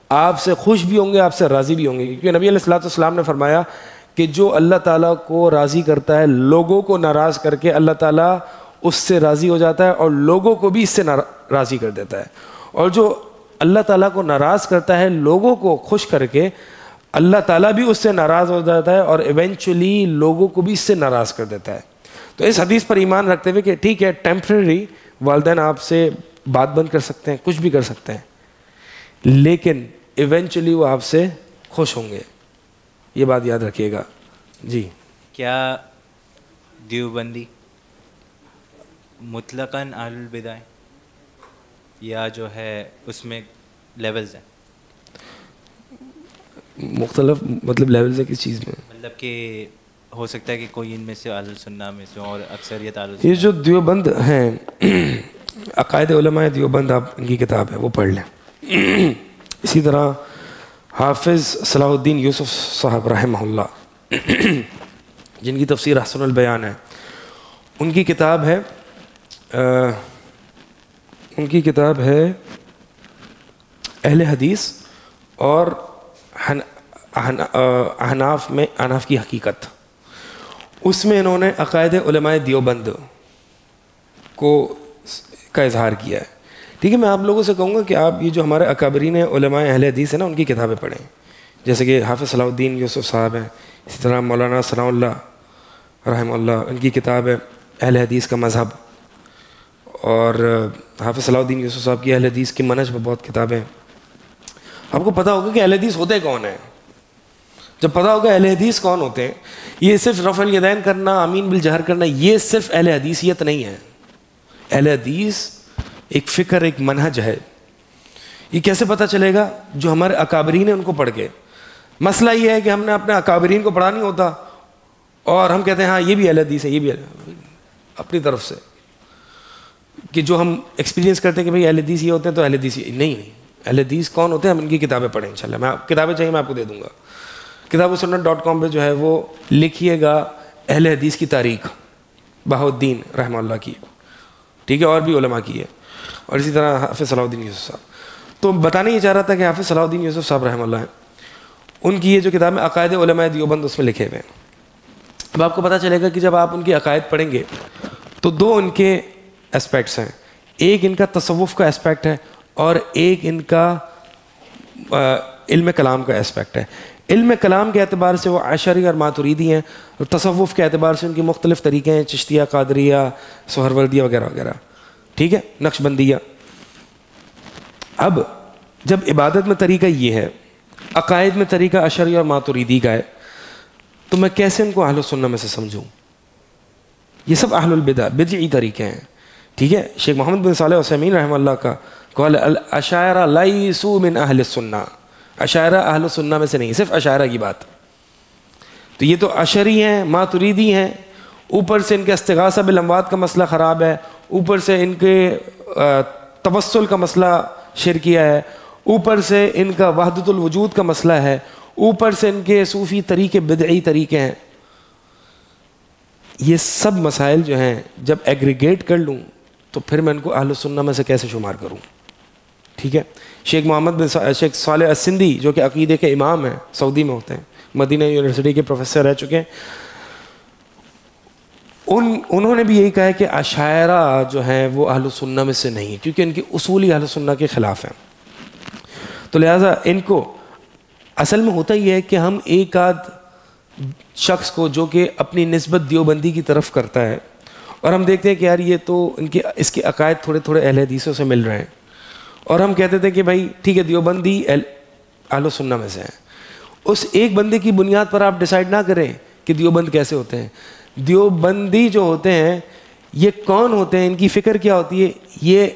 آپ سے خوش بھی ہوں گے, آپ سے راضی بھی ہوں گے. کیونکہ نبی علیہ الصلوۃ والسلام نے فرمایا کہ جو اللہ تعالیٰ کو راضی کرتا ہے, لوگوں کو ناراض کر کے اللہ تعالیٰ اس سے راضی ہو جاتا ہے اور لوگوں کو بھی اس سے راضی کر دیتا ہے. اور جو اللہ تعالیٰ کو ناراض کرتا ہے لوگوں کو خوش کر کے, اللہ تعالیٰ بھی اس سے ناراض ہو جاتا ہے اور ایونچولی لوگوں کو بھی اس سے ناراض کر دیتا ہے. تو اس حدیث پر ایمان رکھتے ہوئے کہ ٹھیک ہے ٹیمپرری والدین آپ سے بات بند کر سکتے ہیں, کچھ بھی کر سکتے ہیں, لیکن ایونچولی وہ آپ سے خوش ہوں گے, یہ بات یاد رکھیے گا. جی, کیا دیوبندی مطلقاً اہل البدع یا جو ہے اس میں لیولز ہیں؟ مختلف مطلب لیولز ہے کس چیز میں؟ مطلب کہ ہو سکتا ہے کہ کوئی ان میں سے اہل السنہ میں سے اور اکثریت اہل السنہ. یہ جو دیوبند ہیں عقائد علماء دیوبند، آپ ان کی کتاب ہے وہ پڑھ لیں. اسی طرح حافظ صلاح الدین یوسف صاحب رحمہ اللہ جن کی تفسیر احسن البیان ہے، ان کی کتاب ہے اہل حدیث اور احناف میں احناف کی حقیقت. اس میں انہوں نے عقائد علماء دیوبند کا اظہار کیا ہے. ٹھیک ہے، میں آپ لوگوں سے کہوں گا کہ آپ یہ جو ہمارے اکابرین علماء اہل حدیث ہیں نا، ان کی کتابیں پڑھیں، جیسے کہ حافظ صلاح الدین یوسف صاحب ہیں، اسی طرح مولانا ثناء اللہ رحمہ اللہ، ان کی کتاب ہے اہل حدیث کا مذہب، اور حافظ صلاح الدین یوسف صاحب کی اہل حدیث کی منہج میں بہت کتابیں ہیں. آپ کو پتہ ہوگا کہ اہل حدیث ہوتے کون ہیں. جب پتہ ہوگا اہل حدیث کون ہوتے ہیں، یہ صرف رفع الیدین کرنا، آمین بالجہر کرنا، یہ صرف اہل حدیثیت نہیں ہے. اہل حدیث ایک فکر، ایک منہج ہے. یہ کیسے پتہ چلے گا؟ جو ہمارے اکابرین ہیں ان کو پڑھ کے. مسئلہ یہ ہے کہ ہم نے اپنے اکابرین کو پڑھا نہیں ہوتا اور ہم کہتے ہیں ہاں یہ بھی اہل حدیث ہے، یہ بھی اپنی طرف سے، کہ جو ہم ایکسپیرینس کرتے ہیں کہ بھئی اہل حدیث یہ ہوتے ہیں تو اہل حدیث نہیں. اہل حدیث کون ہوتے ہیں؟ ہم ان کی کتابیں پڑھیں انشاءاللہ. میں کتابیں چاہیے میں آپ کو دے دوں گا. kitabusunnat.com پہ جو ہے وہ لکھیے گا اہل حدیث کی تاریخ بہاؤالدین رحمہ اللہ کی، ٹھیک ہے، اور بھی علماء کی ہے، اور اسی طرح حافظ صلاح الدین یوسف صاحب. تو بتانے یہ چاہ رہا تھا کہ حافظ صلاح الدین یوسف صاحب رحمہ اللہ ہیں، ان کی یہ جو کتاب ہے عقائد علماء دیوبند، اس میں لکھے ہوئے ہیں. اب آپ کو پتہ چلے گا کہ جب آپ ان کی عقائد پڑھیں گے تو دو ان کے اسپیکٹس ہیں. ایک ان کا تصوف کا اسپیکٹ ہے اور ایک ان کا علم کلام کا اسپیکٹ ہے. علم کلام کے اعتبار سے وہ اشعری اور ماتریدی ہیں، اور تصوف کے اعتبار سے ان کی مختلف طریقے ہیں، چشتیہ، قادریہ، سہروردیہ وغیرہ وغیرہ، ٹھیک ہے، نقشبندیہ. اب جب عبادت میں طریقہ یہ ہے، عقائد میں طریقہ اشعری اور ماتریدی کا ہے، تو میں کیسے ان کو اہل السنہ میں سے سمجھوں؟ یہ سب اہل البدع، بدعی طریقے ہیں. ٹھیک ہے، شیخ محمد بن صالح عثیمین رحمہ اللہ کا قول الاشاعرہ لیسوا من اہل السنہ، اشاعرہ اہل السنہ میں سے نہیں، صرف اشاعرہ کی بات. تو یہ تو اشعری ہیں، ماتریدی ہیں، اوپر سے ان کے استغاثہ بالاموات کا مسئلہ خراب ہے، اوپر سے ان کے توسل کا مسئلہ شرکیہ ہے، اوپر سے ان کا وحدت الوجود کا مسئلہ ہے، اوپر سے ان کے صوفی طریقے بدعی طریقے ہیں. یہ سب مسائل جو ہیں جب ایگریگیٹ کر لوں تو پھر میں ان کو اہل السنہ میں سے کیسے شمار کروں؟ ٹھیک ہے. شیخ شیخ صالح السندی جو کہ عقیدے کے امام ہیں، سعودی میں ہوتے ہیں، مدینہ یونیورسٹی کے پروفیسر رہ چکے ہیں، انہوں نے بھی یہی کہا ہے کہ اشاعرہ جو ہیں وہ اہل السنہ میں سے نہیں، کیونکہ ان کی اصولی اہل السنہ کے خلاف ہیں. تو لہٰذا ان کو اصل میں ہوتا ہی ہے کہ ہم ایک آدھ شخص کو جو کہ اپنی نسبت دیوبندی کی طرف کرتا ہے، اور ہم دیکھتے ہیں کہ یار یہ تو اس کے عقائد تھوڑے تھوڑے اہل حدیثوں سے مل رہے ہیں، اور ہم کہتے تھے کہ بھائی ٹھیک ہے دیوبندی اہل السنہ میں سے ہیں. اس ایک بندے کی بنیاد پر آپ ڈیسائیڈ نہ کریں کہ دیوبند کیسے ہوتے ہیں. دیوبندی جو ہوتے ہیں یہ کون ہوتے ہیں، ان کی فکر کیا ہوتی ہے، یہ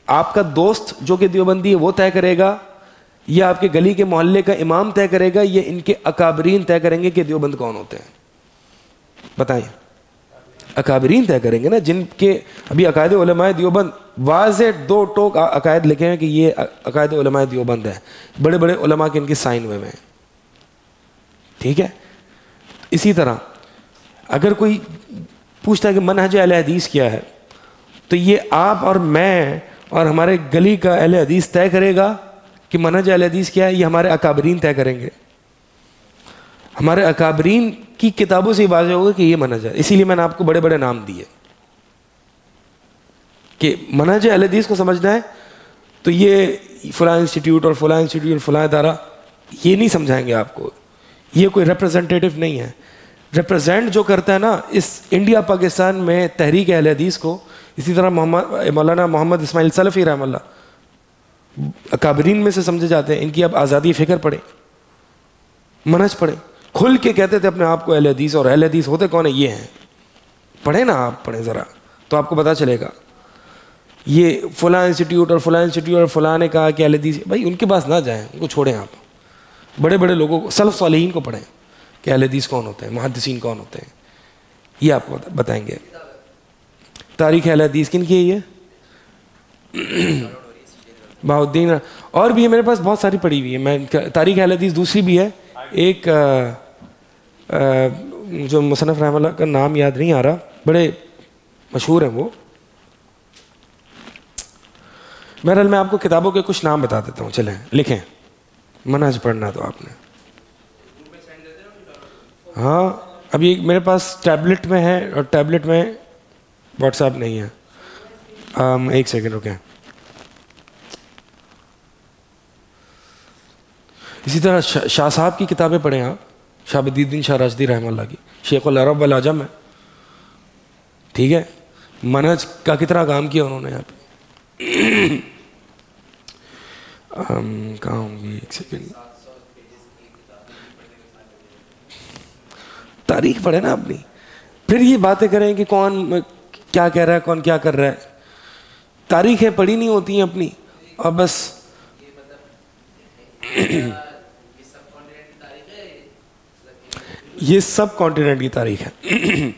آپ کا دوست جو کہ دیوبندی ہے وہ طے کرے گا، یا آپ کے گلی کے محلے کا امام طے کرے گا، یہ ان کے اکابرین طے کریں گے کہ دیوبند کون ہوتے ہیں؟ بتائیں. اکابرین طے کریں گے نا، جن کے ابھی عقائد علماء دیوبند واضح دو ٹوک عقائد لکھے ہیں کہ یہ عقائد علماء دیوبند ہے، بڑے بڑے علماء کے ان کے سائن ہوئے ہیں. ٹھیک ہے. اسی طرح اگر کوئی پوچھتا ہے کہ منہج اہل حدیث کیا ہے، تو یہ آپ اور میں اور ہمارے گلی کا اہل حدیث طے کرے گا کہ منہج اہل حدیث کیا ہے، یہ ہمارے اکابرین طے کریں گے. ہمارے اکابرین کی کتابوں سے ہی واضح ہوگا کہ یہ منہج ہے. اسی لیے میں نے آپ کو بڑے بڑے نام دیے کہ منہج اہل حدیث کو سمجھنا ہے تو یہ فلاں انسٹیٹیوٹ اور فلاں انسٹیٹیوٹ فلاں ادارہ یہ نہیں سمجھائیں گے آپ کو. یہ کوئی ریپرزنٹیٹیو نہیں ہے. ریپرزینٹ جو کرتا ہے نا اس انڈیا پاکستان میں تحریک اہل حدیث کو، اسی طرح مولانا محمد اسماعیل سلفی رحمہ اللہ اکابرین میں سے سمجھے جاتے ہیں. ان کی اب آزادی فکر پڑھیں، منہج پڑھیں. کھل کے کہتے تھے اپنے آپ کو اہل حدیث، اور اہل حدیث ہوتے کون ہیں؟ یہ ہیں. پڑھیں نا، آپ پڑھیں ذرا تو آپ کو پتہ چلے گا یہ فلاں انسٹیٹیوٹ اور فلاں انسٹیٹیوٹ اور فلاں نے کہا کہ اہل حدیث، بھائی ان کے پاس نہ جائیں، ان کو چھوڑیں. آپ بڑے بڑے لوگوں کو، سلف صالحین کو پڑھیں کہ اہل حدیث کون ہوتے ہیں، محدثین کون ہوتے ہیں، یہ آپ کو بتائیں گے. تاریخ اہل حدیث کن کی ہے یہ؟ بہاؤالدین. اور بھی ہے میرے پاس بہت ساری پڑھی ہوئی ہے میں. تاریخ اہل حدیث دوسری بھی ہے ایک، جو مصنف رحمہ اللہ کا نام یاد نہیں آ رہا، بڑے مشہور ہیں وہ. بہرحال میں آپ کو کتابوں کے کچھ نام بتا دیتا ہوں، چلیں لکھیں، منہج پڑھنا تو آپ نے. ہاں ابھی میرے پاس ٹیبلٹ میں ہے اور ٹیبلٹ میں واٹس ایپ نہیں ہے. ایک سیکنڈ رکیں. اسی طرح شاہ صاحب کی کتابیں پڑھیں آپ، شاہ بدی الدین شاہ راشدی رحمہ اللہ کی، شیخ العرب والعجم ہے. ٹھیک ہے، منہج کا کتنا کام کیا انہوں نے یہاں پہ. کہاں ہوں گی، ایک سیکنڈ. تاریخ پڑھے نا اپنی، پھر یہ باتیں کریں کہ کون کیا کہہ رہا ہے، کون کیا کر رہا ہے. تاریخیں پڑھی نہیں ہوتی ہیں اپنی، اور بس یہ سب کانٹیننٹ کی تاریخ ہے.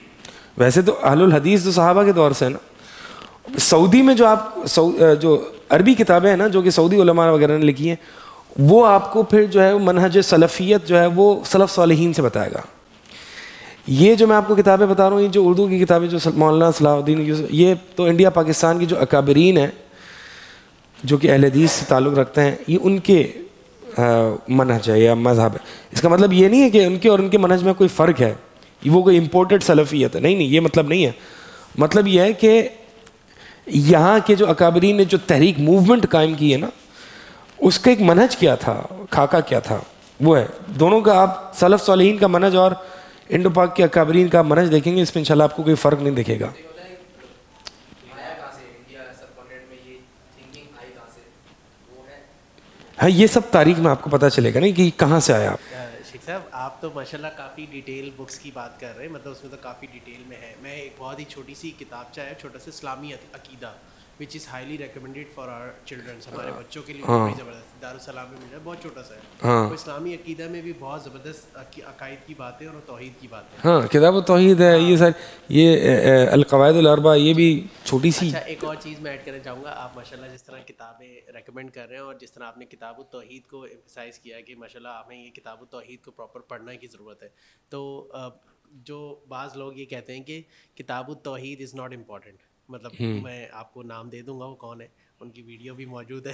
ویسے تو اہل الحدیث تو صحابہ کے دور سے ہے نا. سعودی میں جو آپ جو عربی کتابیں ہیں نا، جو کہ سعودی علماء وغیرہ نے لکھی ہیں، وہ آپ کو پھر جو ہے منہج سلفیت جو ہے وہ سلف صالحین سے بتائے گا. یہ جو میں آپ کو کتابیں بتا رہا ہوں، یہ جو اردو کی کتابیں جو مولانا صلاح الدین یوسف، یہ تو انڈیا پاکستان کی جو اکابرین ہیں جو کہ اہل حدیث سے تعلق رکھتے ہیں، یہ ان کے منہج ہے یا مذہب ہے. اس کا مطلب یہ نہیں ہے کہ ان کے اور ان کے منہج میں کوئی فرق ہے، وہ کوئی امپورٹڈ سلفیت ہے، نہیں، یہ مطلب نہیں ہے. مطلب یہ ہے کہ یہاں کے جو اکابرین نے جو تحریک موومنٹ قائم کی ہے نا، اس کا ایک منہج کیا تھا، خاکہ کیا تھا، وہ ہے. دونوں کا آپ سلف صالحین کا منہج اور انڈو پاک کے اکابرین کا منہج دیکھیں گے، اس میں انشاءاللہ آپ کو کوئی فرق نہیں دکھے گا. ہاں یہ سب تاریخ میں آپ کو پتہ چلے گا نہیں کہ کہاں سے آیا. شیخ صاحب آپ تو ماشاءاللہ کافی ڈیٹیل بکس کی بات کر رہے ہیں، مطلب اس میں تو کافی ڈیٹیل میں ہے. میں ایک بہت ہی چھوٹی سی کتابچہ ہے، چھوٹا سا اسلامی عقیدہ، which is highly recommended for our children. ہمارے بچوں کے لیے بہت زبردست، دارالسلام میں مل جائے، بہت چھوٹا سا ہے. وہ اسلامی عقیدہ میں بھی بہت زبردست عقائد کی باتیں اور توحید کی باتیں. ہاں کتاب التوحید ہے یہ سر، یہ القواعد الاربعہ، یہ بھی چھوٹی سی. اچھا ایک اور چیز میں ایڈ کرنا چاہوں گا. آپ ماشاءاللہ جس طرح کتابیں ریکمینڈ کر رہے ہیں اور جس طرح آپ نے کتاب التوحید کو ایمفسائز کیا ہے کہ ماشاءاللہ ہمیں یہ کتاب التوحید کو پراپر پڑھنے کی ضرورت ہے، تو جو بعض لوگ یہ کہتے ہیں کہ کتاب التوحید از ناٹ امپورٹنٹ، مطلب میں آپ کو نام دے دوں گا وہ کون ہے، ان کی ویڈیو بھی موجود ہے.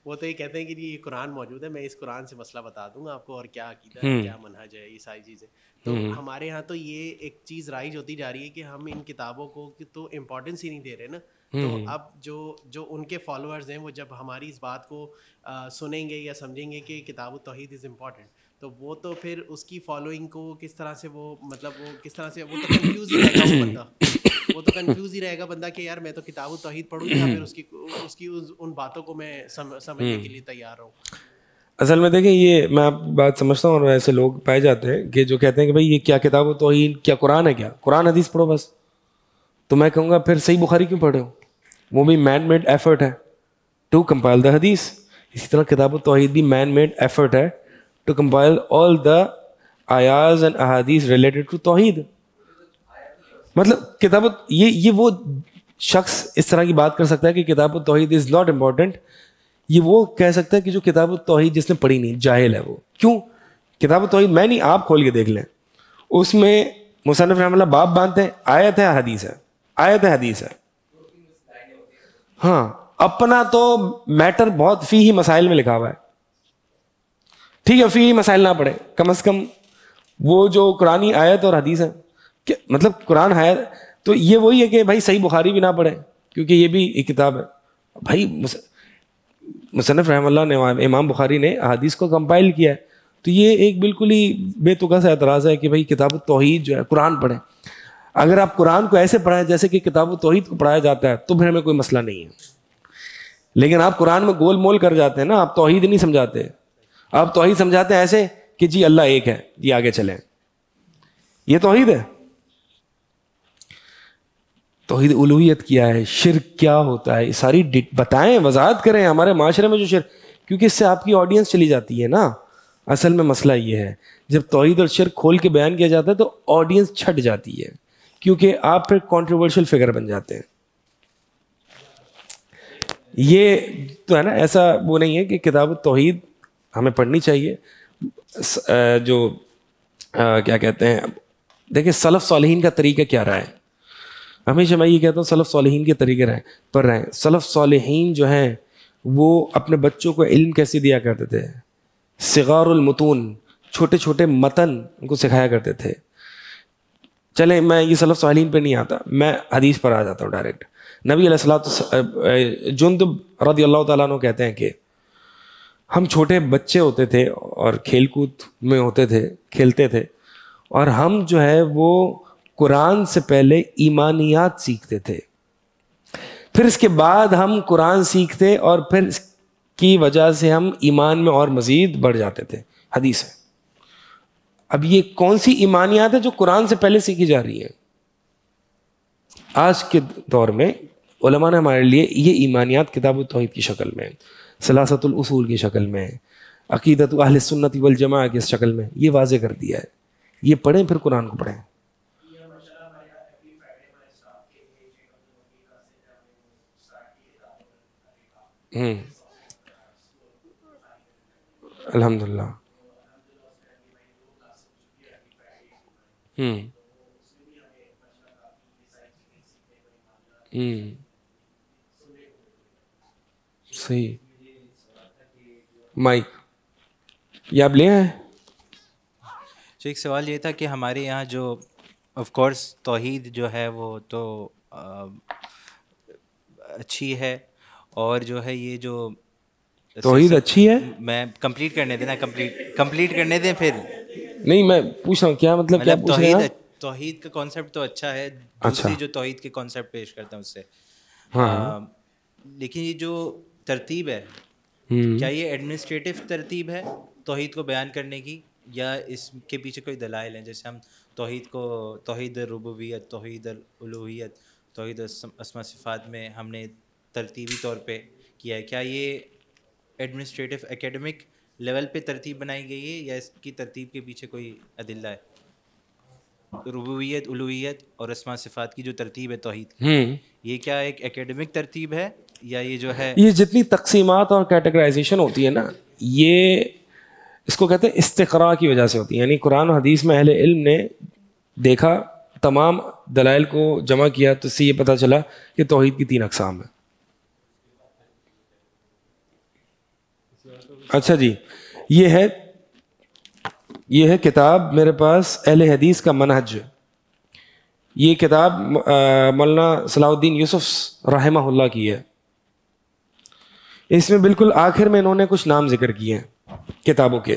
وہ تو یہ کہتے ہیں کہ یہ قرآن موجود ہے، میں اس قرآن سے مسئلہ بتا دوں گا آپ کو، اور کیا عقیدہ ہے، کیا منہج ہے، یہ ساری چیزیں. تو ہمارے ہاں تو یہ ایک چیز رائج ہوتی جا رہی ہے کہ ہم ان کتابوں کو تو امپورٹنس ہی نہیں دے رہے نا. تو اب جو ان کے فالوورز ہیں وہ جب ہماری اس بات کو سنیں گے یا سمجھیں گے کہ کتاب التوحید از امپورٹنٹ، تو وہ تو پھر اس کی فالوئنگ کو کس طرح سے وہ مطلب وہ کس طرح سے وہ تو کنفیوز ہی رہے گا وہ بندہ، وہ تو کنفیوز ہی رہے گا بندہ کہ یار میں تو کتاب التوحید پڑھوں یا پھر اس کی ان باتوں کو میں سمجھنے کے لیے تیار ہوں. اصل میں دیکھیں یہ میں آپ بات سمجھتا ہوں، اور ایسے لوگ پائے جاتے ہیں کہ جو کہتے ہیں کہ بھائی یہ کیا کتاب التوحید، کیا قرآن ہے، کیا قرآن حدیث پڑھو بس. تو میں کہوں گا پھر صحیح بخاری کیوں پڑھے ہو، وہ بھی مین میڈ ایفرٹ ہے ٹو کمپائل دا حدیث. اسی طرح کتاب التوحید بھی مین میڈ ایفرٹ ہے ٹو کمپائل آل دا آیاز اینڈ احادیث ریلیٹڈ ٹو توحید. مطلب کتاب یہ وہ شخص اس طرح کی بات کر سکتا ہے کہ کتاب التوحید از ناٹ امپورٹنٹ، یہ وہ کہہ سکتا ہے کہ جو کتاب التوحید جس نے پڑھی نہیں، جاہل ہے وہ. کیوں؟ کتاب التوحید میں نہیں، آپ کھول کے دیکھ لیں، اس میں مصنف رحمہ اللہ باب باندھتے ہیں، آیت ہے حدیث ہے، آیت ہے حدیث ہے. ہاں اپنا تو میٹر بہت فی ہی مسائل میں لکھا ہوا ہے. ٹھیک ہے فی ہی مسائل نہ پڑھے، کم از کم وہ جو قرآنی آیت اور حدیث ہے کہ مطلب قرآن ہے تو یہ وہی ہے کہ بھائی صحیح بخاری بھی نہ پڑھے کیونکہ یہ بھی ایک کتاب ہے. بھائی مصنف رحمہ اللہ نے، امام بخاری نے احادیث کو کمپائل کیا ہے، تو یہ ایک بالکل ہی بے تکا سا اعتراض ہے کہ بھائی کتاب التوحید جو ہے قرآن پڑھیں. اگر آپ قرآن کو ایسے پڑھائیں جیسے کہ کتاب التوحید کو پڑھایا جاتا ہے تو پھر ہمیں کوئی مسئلہ نہیں ہے. لیکن آپ قرآن میں گول مول کر جاتے ہیں نا، آپ توحید نہیں سمجھاتے، آپ توحید سمجھاتے ہیں ایسے کہ جی اللہ ایک ہے، جی آگے چلیں، یہ توحید ہے. توحید الوہیت کیا ہے, شرک کیا ہوتا ہے, یہ ساری بتائیں, وضاحت کریں ہمارے معاشرے میں جو شرک, کیونکہ اس سے آپ کی آڈینس چلی جاتی ہے نا. اصل میں مسئلہ یہ ہے جب توحید اور شرک کھول کے بیان کیا جاتا ہے تو آڈینس چھٹ جاتی ہے, کیونکہ آپ پھر کنٹروورشل فگر بن جاتے ہیں. یہ تو ہے نا, ایسا وہ نہیں ہے کہ کتاب التوحید ہمیں پڑھنی چاہیے. جو کیا کہتے ہیں, دیکھیں سلف صالحین کا طریقہ کیا رہا ہے. ہمیشہ میں یہ کہتا ہوں سلف صالحین کے طریقے پر رہیں. سلف صالحین جو ہیں وہ اپنے بچوں کو علم کیسے دیا کرتے تھے, صغار المتون, چھوٹے چھوٹے متن ان کو سکھایا کرتے تھے. چلیں میں یہ سلف صالحین پہ نہیں آتا, میں حدیث پر آ جاتا ہوں ڈائریکٹ. نبی علیہ الصلوۃ جندب رضی اللہ تعالیٰ عنہ کہتے ہیں کہ ہم چھوٹے بچے ہوتے تھے اور کھیل کود میں ہوتے تھے, کھیلتے تھے, اور ہم جو ہے وہ قرآن سے پہلے ایمانیات سیکھتے تھے, پھر اس کے بعد ہم قرآن سیکھتے اور پھر اس کی وجہ سے ہم ایمان میں اور مزید بڑھ جاتے تھے. حدیث ہے. اب یہ کون سی ایمانیات ہے جو قرآن سے پہلے سیکھی جا رہی ہیں؟ آج کے دور میں علماء نے ہمارے لیے یہ ایمانیات کتاب التوحید کی شکل میں, ثلاثۃ الاصول کی شکل میں, عقیدۃ اہل سنت والجماعہ کی شکل میں یہ واضح کر دیا ہے. یہ پڑھیں پھر قرآن کو پڑھیں. الحمد للہ. صحیح. مائک یہ آپ لے آئے. ایک سوال یہ تھا کہ ہمارے یہاں جو آف کورس توحید جو ہے وہ تو اچھی ہے, اور جو ہے یہ جو توحید اچھی ہے, میں کمپلیٹ کرنے دیں نا, کمپلیٹ کرنے دیں پھر. نہیں میں پوچھ رہا ہوں کیا مطلب کیا پوچھ رہے ہیں. توحید کا کانسیپٹ تو اچھا ہے, دوسری جو توحید کے کانسیپٹ پیش کرتا ہوں اس سے, لیکن یہ جو ترتیب ہے کیا یہ ایڈمنسٹریٹو ترتیب ہے توحید کو بیان کرنے کی, یا اس کے پیچھے کوئی دلائل ہیں؟ جیسے ہم توحید کو توحید ربوبیت, توحید الوہیت, توحید اسماء صفات میں ہم نے ترتیبی طور پہ کیا ہے, کیا یہ ایڈمنسٹریٹو اکیڈمک لیول پہ ترتیب بنائی گئی ہے, یا اس کی ترتیب کے پیچھے کوئی ادلہ ہے؟ ربوبیت, الوہیت اور اسماء صفات کی جو ترتیب ہے توحید کی, یہ کیا ایک اکیڈمک ترتیب ہے, یا یہ جو ہے یہ جتنی تقسیمات اور کیٹیگرائزیشن ہوتی ہے نا, یہ اس کو کہتے ہیں استقراء کی وجہ سے ہوتی ہے. یعنی قرآن و حدیث میں اہل علم نے دیکھا, تمام دلائل کو جمع کیا, تو اس سے یہ پتہ چلا کہ توحید کی 3 اقسام ہیں. اچھا جی, یہ ہے کتاب میرے پاس اہل حدیث کا منہج. یہ کتاب مولانا صلاح الدین یوسف رحمہ اللہ کی ہے. اس میں بالکل آخر میں انہوں نے کچھ نام ذکر کیے ہیں کتابوں کے,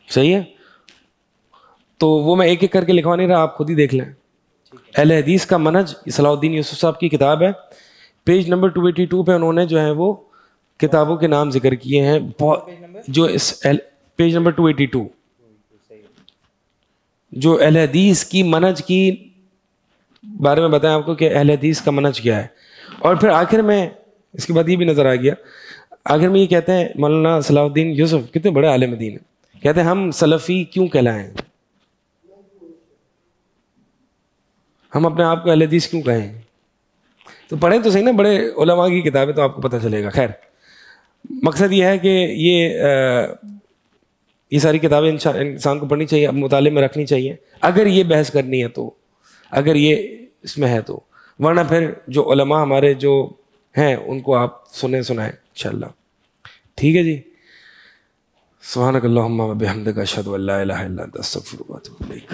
صحیح ہے, تو وہ میں ایک ایک کر کے لکھوا نہیں رہا, آپ خود ہی دیکھ لیں. اہل حدیث کا منہج صلاح الدین یوسف صاحب کی کتاب ہے. پیج نمبر 282 پہ انہوں نے جو ہے وہ کتابوں کے نام ذکر کیے ہیں. جو اس پیج نمبر 282 جو اہل حدیث کی منہج کی بارے میں بتائیں آپ کو کہ اہل حدیث کا منہج کیا ہے. اور پھر آخر میں اس کے بعد یہ بھی نظر آ گیا, آخر میں یہ کہتے ہیں مولانا صلاح الدین یوسف, کتنے بڑے عالم دین ہیں, کہتے ہیں ہم سلفی کیوں کہلائیں, ہم اپنے آپ کو اہل حدیث کیوں کہیں. تو پڑھیں تو صحیح نا بڑے علماء کی کتابیں, تو آپ کو پتہ چلے گا. خیر, مقصد یہ ہے کہ یہ ساری کتابیں انسان کو پڑھنی چاہیے, اب مطالعے میں رکھنی چاہیے اگر یہ بحث کرنی ہے تو, اگر یہ اس میں ہے تو, ورنہ پھر جو علماء ہمارے جو ہیں ان کو آپ سنائیں انشاءاللہ. ٹھیک ہے جی. سبحانک اللہم و بحمدک اشہد ان لا الہ الا انت استغفرک و اتوب الیک.